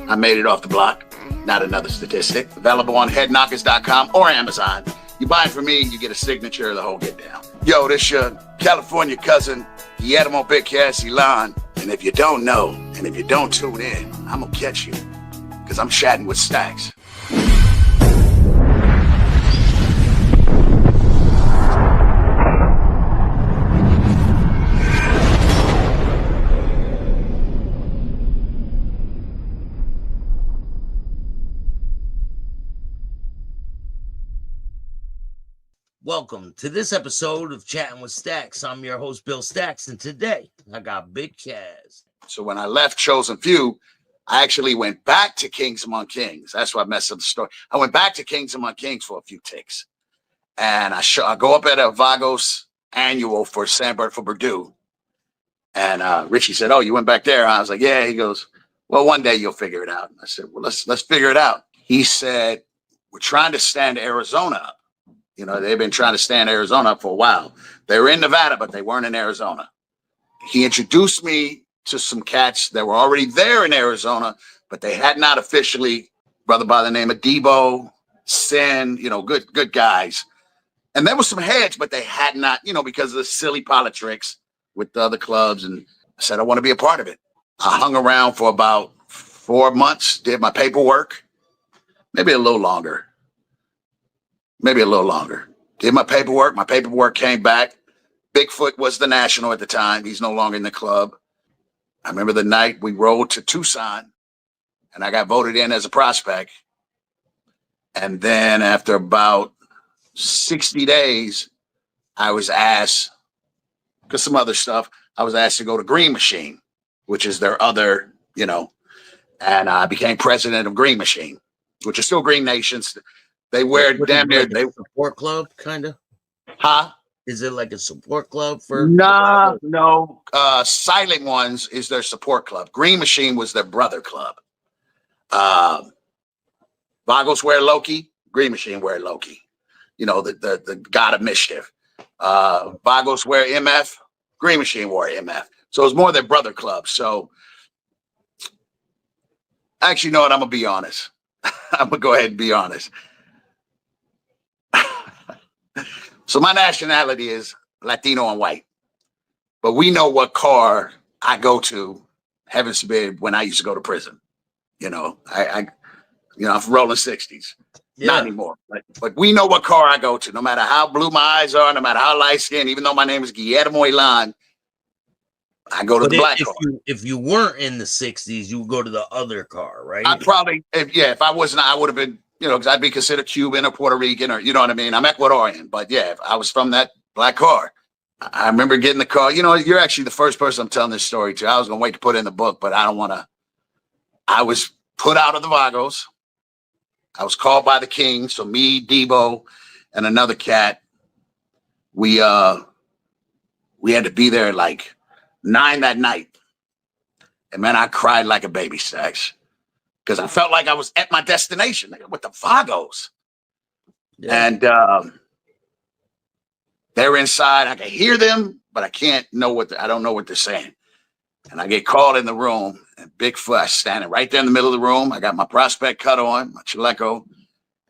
I made it off the block. Not another statistic. Available on headknockers.com or Amazon. You buy it from me, you get a signature, the whole get down. Yo, this your California cousin, Guillermo Eiland. And if you don't know, and if you don't tune in, I'm gonna catch you. Because I'm chatting with Staxx. Welcome to this episode of Chatting with Staxx. I'm your host, Bill Staxx, and today I got Big Chaz. So when I left Chosen Few, I actually went back to Kings Among Kings. That's why I messed up the story. I went back to Kings Among Kings for a few takes. And I go up at a Vagos annual for San Bernardino. And Richie said, "Oh, you went back there?" I was like, "Yeah." He goes, "Well, one day you'll figure it out." I said, "Well, let's figure it out." He said, "We're trying to stand Arizona up. You know, they've been trying to stand Arizona up for a while. They were in Nevada, but they weren't in Arizona." He introduced me to some cats that were already there in Arizona, but they had not officially, brother by the name of Debo, Sin, good guys. And there was some heads, but they had not, because of the silly politics with the other clubs. And I said, I want to be a part of it. I hung around for about 4 months, did my paperwork, maybe a little longer. Did my paperwork. My paperwork came back. Bigfoot was the national at the time. He's no longer in the club. I remember the night we rode to Tucson and I got voted in as a prospect. And then after about 60 days, I was asked, because some other stuff, I was asked to go to Green Machine, which is their other, and I became president of Green Machine, which is still Green Nations. They wear damn near a support club, kind of. Huh? Is it like a support club for? No. Silent Ones is their support club. Green Machine was their brother club. Vagos wear Loki. Green Machine wear Loki. The god of mischief. Vagos wear MF. Green Machine wore MF. So it's more their brother club. So actually, you know what? I'm gonna be honest. I'm gonna go ahead and be honest. So my nationality is Latino and white, but we know what car I go to, heaven forbid, when I used to go to prison. I'm from rolling 60s, not anymore. But we know what car I go to, no matter how blue my eyes are, no matter how light skinned, even though my name is Guillermo Eiland, I go to the black car. If you weren't in the 60s, you would go to the other car, right? I'd probably, if I wasn't, I would have been, because I'd be considered Cuban or Puerto Rican or, you know what I mean? I'm Ecuadorian, but yeah, if I was from that black car. I remember getting the car. You're actually the first person I'm telling this story to. I was going to wait to put it in the book, but I don't want to. I was put out of the Vagos. I was called by the king. So me, Debo, and another cat, we had to be there at like 9 that night. And man, I cried like a baby, Staxx. Because I felt like I was at my destination with the Vagos. Yeah. And they're inside. I can hear them, but I can't know I don't know what they're saying. And I get called in the room, and Bigfoot standing right there in the middle of the room. I got my prospect cut on, my chaleco.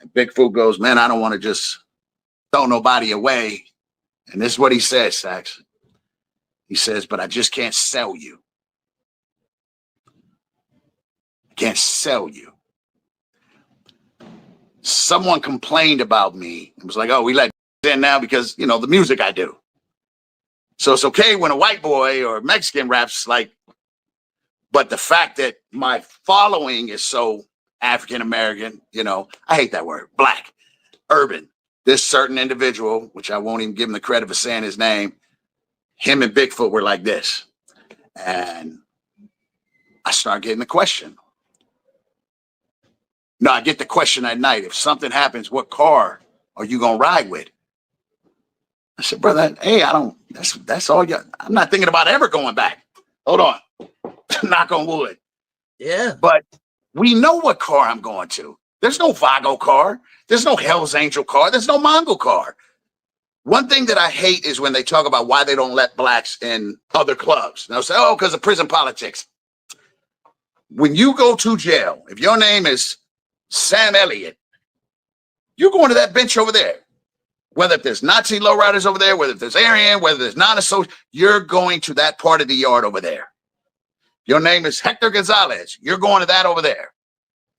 And Bigfoot goes, "Man, I don't want to just throw nobody away." And this is what he says, Staxx. He says, "But I just can't sell you. Can't sell you." Someone complained about me. It was like, "Oh, we let in now because, the music I do. So it's okay when a white boy or Mexican raps like, but the fact that my following is so African-American, I hate that word, black, urban, this certain individual, which I won't even give him the credit for saying his name, him and Bigfoot were like this." And I start getting the question. No, I get the question at night. If something happens, what car are you going to ride with? I said, "Brother, hey, that's all I'm not thinking about ever going back." Hold on. Knock on wood. Yeah. But we know what car I'm going to. There's no Vago car. There's no Hell's Angel car. There's no Mongo car. One thing that I hate is when they talk about why they don't let blacks in other clubs. And they'll say, "Oh, because of prison politics." when you go to jail, if your name is Sam Elliott, you're going to that bench over there. Whether if there's Nazi lowriders over there, whether if there's Aryan, whether there's non-associate, you're going to that part of the yard over there. Your name is Hector Gonzalez. You're going to that over there.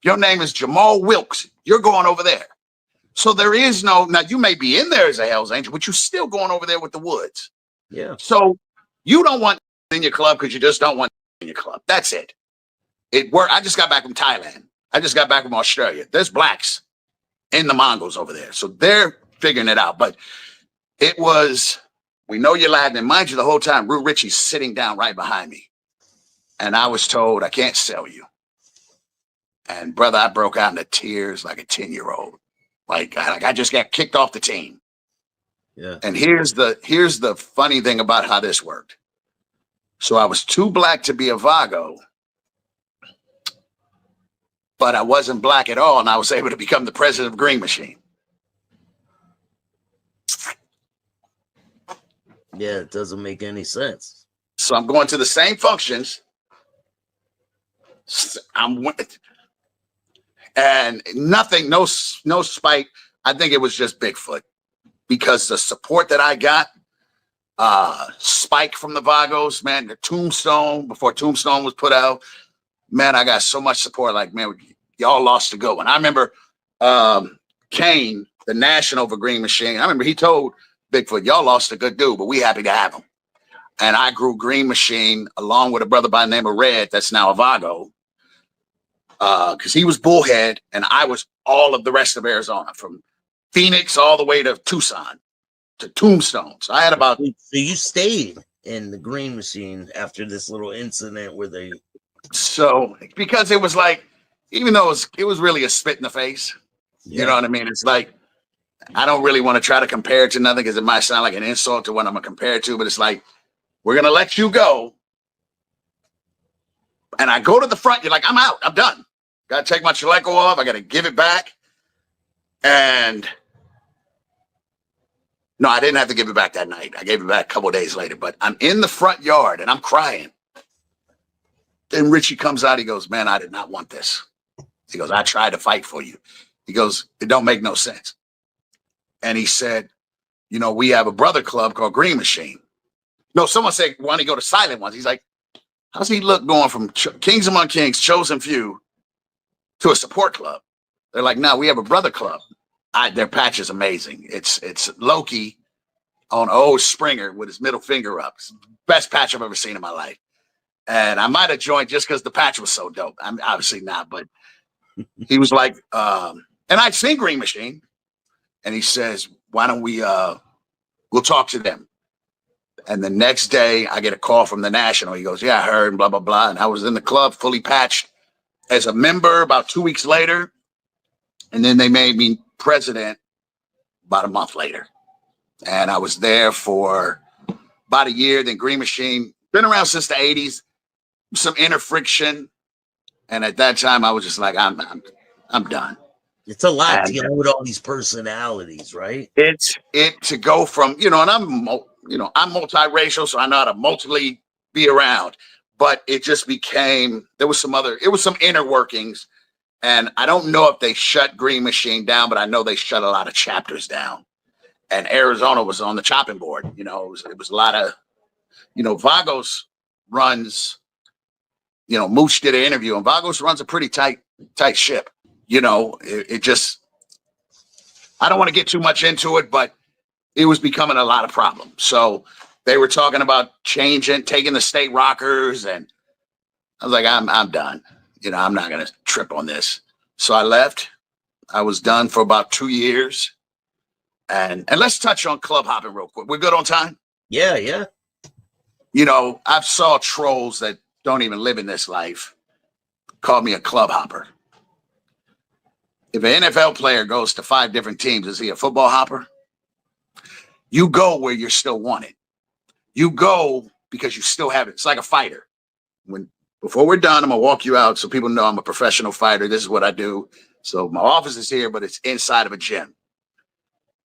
Your name is Jamal Wilkes. You're going over there. So there is no, now you may be in there as a Hell's Angel, but you're still going over there with the Woods. Yeah. So you don't want in your club because you just don't want in your club. That's it. It worked. I just got back from Thailand. I just got back from Australia. There's blacks in the Mongols over there. So they're figuring it out. But it was, we know you're Latin. And mind you, the whole time, Rue Ritchie's sitting down right behind me. And I was told, I can't sell you. And brother, I broke out into tears like a 10-year-old. Like I just got kicked off the team. Yeah. And here's the funny thing about how this worked. So I was too black to be a Vago, but I wasn't black at all, and I was able to become the president of Green Machine. Yeah, it doesn't make any sense. So I'm going to the same functions. And nothing, no spite. I think it was just Bigfoot because the support that I got, Spike from the Vagos, man, the Tombstone, before Tombstone was put out, man, I got so much support. Like, man, y'all lost a good one. I remember Kane, the national for Green Machine. I remember he told Bigfoot, y'all lost a good dude, but we happy to have him. And I grew Green Machine along with a brother by the name of Red, that's now a Vago. Because he was Bullhead and I was all of the rest of Arizona, from Phoenix all the way to Tucson to Tombstone. So I had about. So you stayed in the Green Machine after this little incident where they. So because it was like, even though it was really a spit in the face, you know what I mean? It's like, I don't really want to try to compare it to nothing because it might sound like an insult to what I'm going to compare it to, but it's like, we're going to let you go. And I go to the front. You're like, I'm out. I'm done. Got to take my chaleco off. I got to give it back. And no, I didn't have to give it back that night. I gave it back a couple of days later. But I'm in the front yard and I'm crying. Then Richie comes out. He goes, man, I did not want this. He goes, I tried to fight for you. He goes, it don't make no sense. And he said, you know, we have a brother club called Green Machine. No, someone said, why don't you go to Silent Ones? He's like, how's he look going from Kings Among Kings, Chosen Few, to a support club? They're like, no, we have a brother club. Their patch is amazing. It's Loki on old Springer with his middle finger up. Best patch I've ever seen in my life. And I might have joined just because the patch was so dope. I'm obviously not, but he was like, and I'd seen Green Machine. And he says, why don't we'll talk to them. And the next day I get a call from the National. He goes, yeah, I heard, and blah, blah, blah. And I was in the club fully patched as a member about 2 weeks later. And then they made me president about a month later. And I was there for about a year. Then Green Machine, been around since the 80s, some inner friction. And at that time I was just like, I'm done. It's a lot dealing with all these personalities, right? It's to go from, and I'm multiracial, so I know how to multiply be around. But it just became, it was some inner workings. And I don't know if they shut Green Machine down, but I know they shut a lot of chapters down. And Arizona was on the chopping board. It was a lot of, Vagos runs, Mooch did an interview, and Vagos runs a pretty tight ship. It just, I don't want to get too much into it, but it was becoming a lot of problems. So they were talking about taking the state rockers, and I was like, I'm done. I'm not going to trip on this. So I left. I was done for about 2 years. And let's touch on club hopping real quick. We're good on time? Yeah. I've saw trolls that don't even live in this life call me a club hopper. If an NFL player goes to 5 different teams, is he a football hopper? You go where you're still wanted. You go because you still have it. It's like a fighter. Before we're done, I'm going to walk you out so people know I'm a professional fighter. This is what I do. So my office is here, but it's inside of a gym.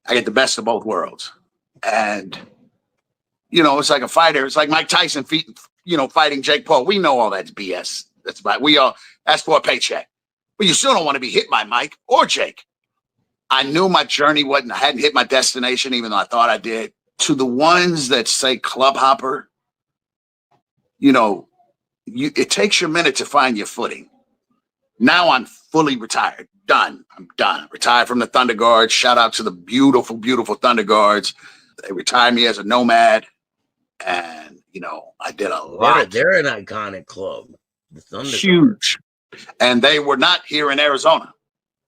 I get the best of both worlds. And, it's like a fighter. It's like Mike Tyson, fighting Jake Paul. We know all that's BS. That's for a paycheck. But you still don't want to be hit by Mike or Jake. I knew my journey I hadn't hit my destination, even though I thought I did. To the ones that say club hopper, it takes you a minute to find your footing. Now I'm fully retired. Done. I'm done. Retired from the Thunder Guards. Shout out to the beautiful, beautiful Thunder Guards. They retired me as a nomad. And, I did a lot. They're an iconic club. The Thunder Guards. Huge. And they were not here in Arizona.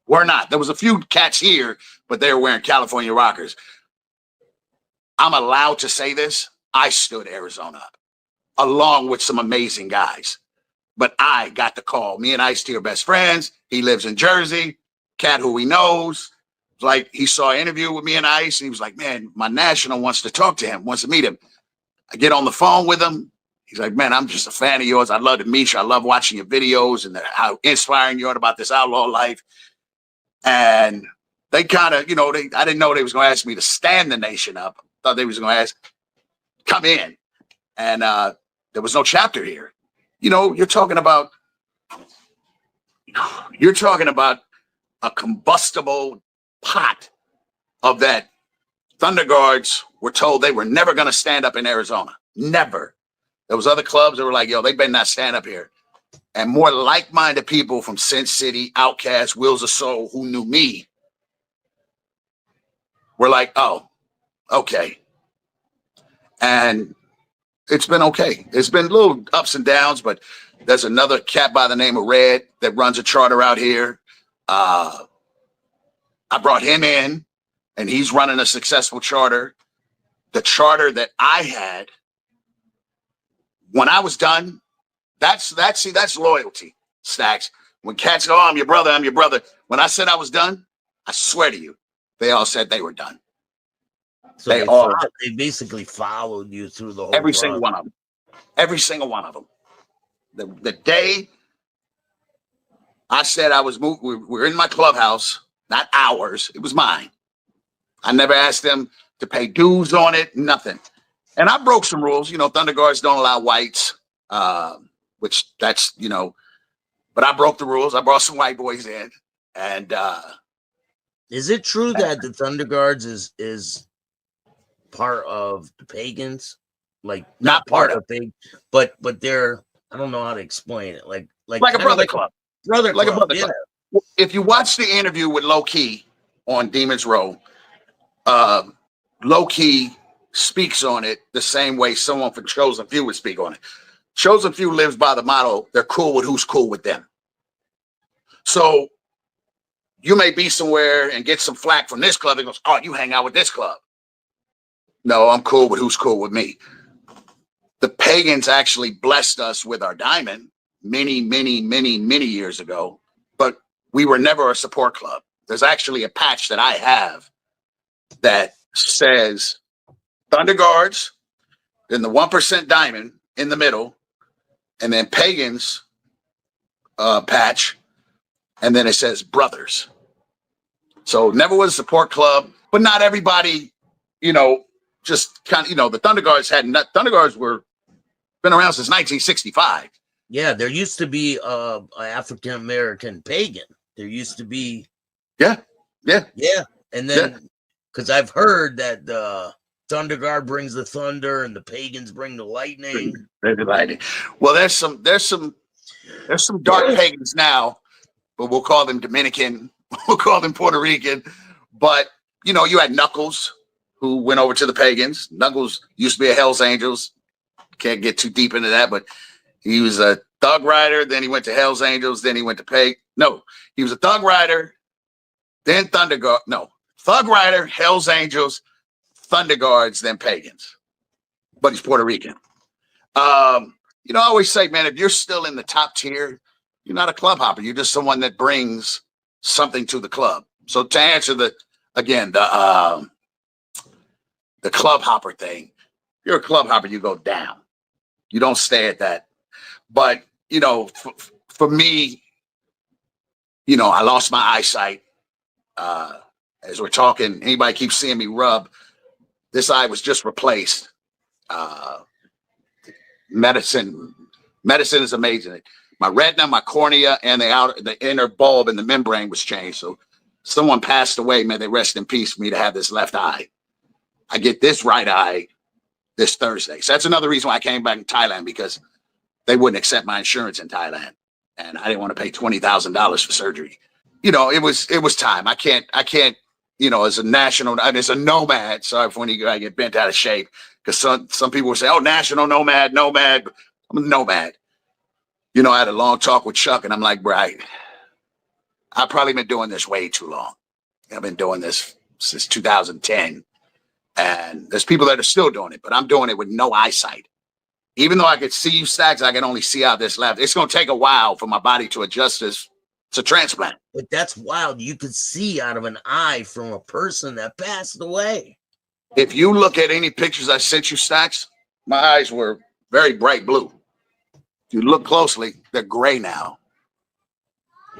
We're not. There was a few cats here, but they were wearing California Rockers. I'm allowed to say this. I stood Arizona up, along with some amazing guys. But I got the call. Me and Ice-T are best friends. He lives in Jersey. Cat who he knows. Like, he saw an interview with me and Ice, and he was like, man, my national wants to talk to him, wants to meet him. I get on the phone with him. He's like, man, I'm just a fan of yours. I love to meet you. I love watching your videos and how inspiring you are about this outlaw life. And they kind of, I didn't know they was going to ask me to stand the nation up. I thought they was going to ask, come in. And there was no chapter here. You're talking about a combustible pot of that. Thunder Guards were told they were never going to stand up in Arizona. Never. There was other clubs that were like, yo, they better not stand up here. And more like-minded people from Sin City, Outkast, Wheels of Soul, who knew me, were like, oh, okay. And it's been okay. It's been little ups and downs, but there's another cat by the name of Red that runs a charter out here. I brought him in, and he's running a successful charter. The charter that I had when I was done, that's loyalty, Staxx. When cats go, oh, I'm your brother, I'm your brother. When I said I was done, I swear to you, they all said they were done. So they basically followed you through the whole every process. single one of them. Every single one of them. The day I said I was moved, we were in my clubhouse, not ours, it was mine. I never asked them to pay dues on it, nothing. And I broke some rules. Thunder Guards don't allow whites, which that's, but I broke the rules. I brought some white boys in. And is it true that the Thunder Guards is part of the Pagans? Like, not part of Pagans, but they're, I don't know how to explain it. Like a brother club. Brother like club, a brother club. If you watch the interview with Low Key on Demon's Row, Low Key speaks on it the same way someone from Chosen Few would speak on it. Chosen Few lives by the motto, they're cool with who's cool with them. So you may be somewhere and get some flack from this club. It goes, oh, you hang out with this club. No, I'm cool with who's cool with me. The Pagans actually blessed us with our diamond many, many, many, many years ago, but we were never a support club. There's actually a patch that I have that says Thunder Guards, then the 1% diamond in the middle, and then Pagans patch, and then it says brothers. So never was a support club, but not everybody, just kind of, the Thunder Guards Thunder Guards were been around since 1965. Yeah, there used to be an African American pagan. There used to be. Yeah. And then, because I've heard that the Thunder Guard brings the thunder and the pagans bring the lightning. Well, there's some dark pagans now, but we'll call them Dominican. We'll call them Puerto Rican. But you had Knuckles, who went over to the pagans. Knuckles used to be a Hell's Angels. Can't get too deep into that, but he was a Thug Rider. Then he went to Hell's Angels. Then he went to he was a Thug Rider. Then Thunder Guard. No, Thug Rider, Hell's Angels, Thunder Guards, then Pagans. But he's Puerto Rican. I always say, man, if you're still in the top tier, you're not a club hopper. You're just someone that brings something to the club. So to answer the club hopper thing, if you're a club hopper, you go down. You don't stay at that. But, for me, I lost my eyesight. As we're talking, anybody keeps seeing me rub, this eye was just replaced. Medicine is amazing. My retina, my cornea, and the inner bulb and the membrane was changed. So someone passed away. May they rest in peace for me to have this left eye. I get this right eye this Thursday. So that's another reason why I came back in Thailand, because they wouldn't accept my insurance in Thailand. And I didn't want to pay $20,000 for surgery. You know, it was time. I can't, you know, as a national, as a nomad, sorry for when I get bent out of shape, because some people will say, oh, national nomad. I'm a nomad. You know, I had a long talk with Chuck, and I'm like, right, I've probably been doing this way too long. I've been doing this since 2010. And there's people that are still doing it, but I'm doing it with no eyesight. Even though I could see you, Staxx, I can only see out this left. It's going to take a while for my body to adjust this. It's a transplant. But that's wild. You could see out of an eye from a person that passed away. If you look at any pictures I sent you, Staxx, my eyes were very bright blue. If you look closely, they're gray now.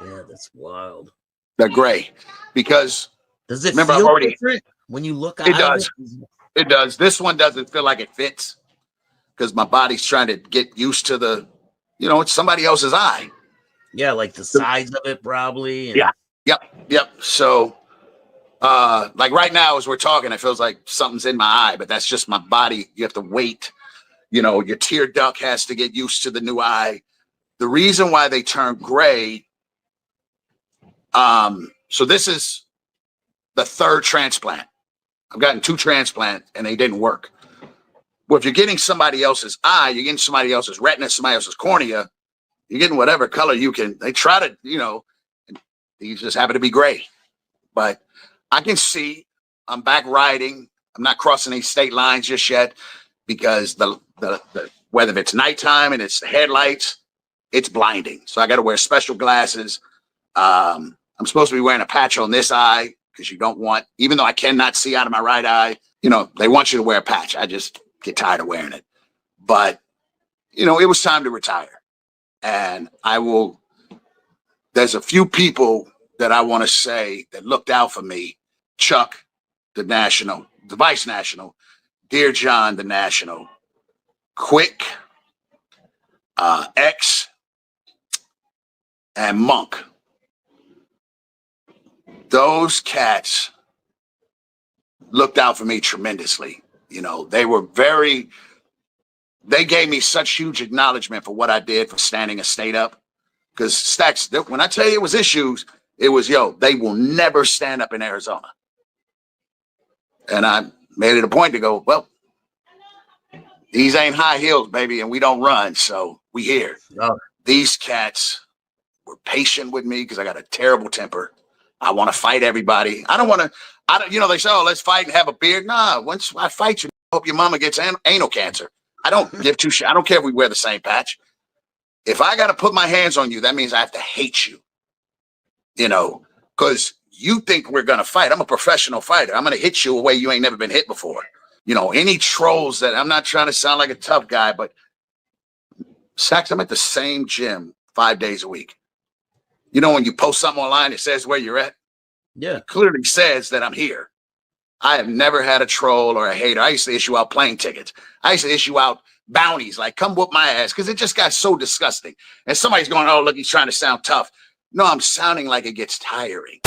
Yeah, that's wild. They're gray because does it remember, feel different when you look at it? Does. It does. This one doesn't feel like it fits because my body's trying to get used to the, you know, it's somebody else's eye. Yeah, like the size of it probably. Yeah. Yep. So like right now as we're talking, it feels like something's in my eye, but that's just my body. You have to wait. You know, your tear duct has to get used to the new eye. The reason why they turn gray, so this is the third transplant. I've gotten 2 transplants and they didn't work. Well, if you're getting somebody else's eye, you're getting somebody else's retina, somebody else's cornea, you're getting whatever color you can. They try to, you know, these just happen to be gray. But I can see, I'm back riding. I'm not crossing any state lines just yet because the whether it's nighttime and it's the headlights, it's blinding. So I got to wear special glasses. I'm supposed to be wearing a patch on this eye because you don't want, even though I cannot see out of my right eye, you know, they want you to wear a patch. I just get tired of wearing it. But, you know, it was time to retire. And there's a few people that I want to say that looked out for me. Chuck, the vice national, Dear John, the national, Quick, X, and Monk. Those cats looked out for me tremendously. You know, they gave me such huge acknowledgement for what I did for standing a state up. Because Staxx, when I tell you it was issues, it was, they will never stand up in Arizona. And I made it a point to go, well, these ain't high heels, baby, and we don't run, so we here. Oh. These cats were patient with me because I got a terrible temper. I want to fight everybody. They say, oh, let's fight and have a beer. Nah, once I fight you, I hope your mama gets anal cancer. I don't give two shit. I don't care if we wear the same patch. If I got to put my hands on you, that means I have to hate you. You know, because you think we're going to fight. I'm a professional fighter. I'm going to hit you a way you ain't never been hit before. You know, any trolls that, I'm not trying to sound like a tough guy, but Staxx, I'm at the same gym 5 days a week. You know, when you post something online, it says where you're at. Yeah. It clearly says that I'm here. I have never had a troll or a hater. I used to issue out plane tickets. I used to issue out bounties, like come whoop my ass, because it just got so disgusting. And somebody's going, oh, look, he's trying to sound tough. No, I'm sounding like it gets tiring.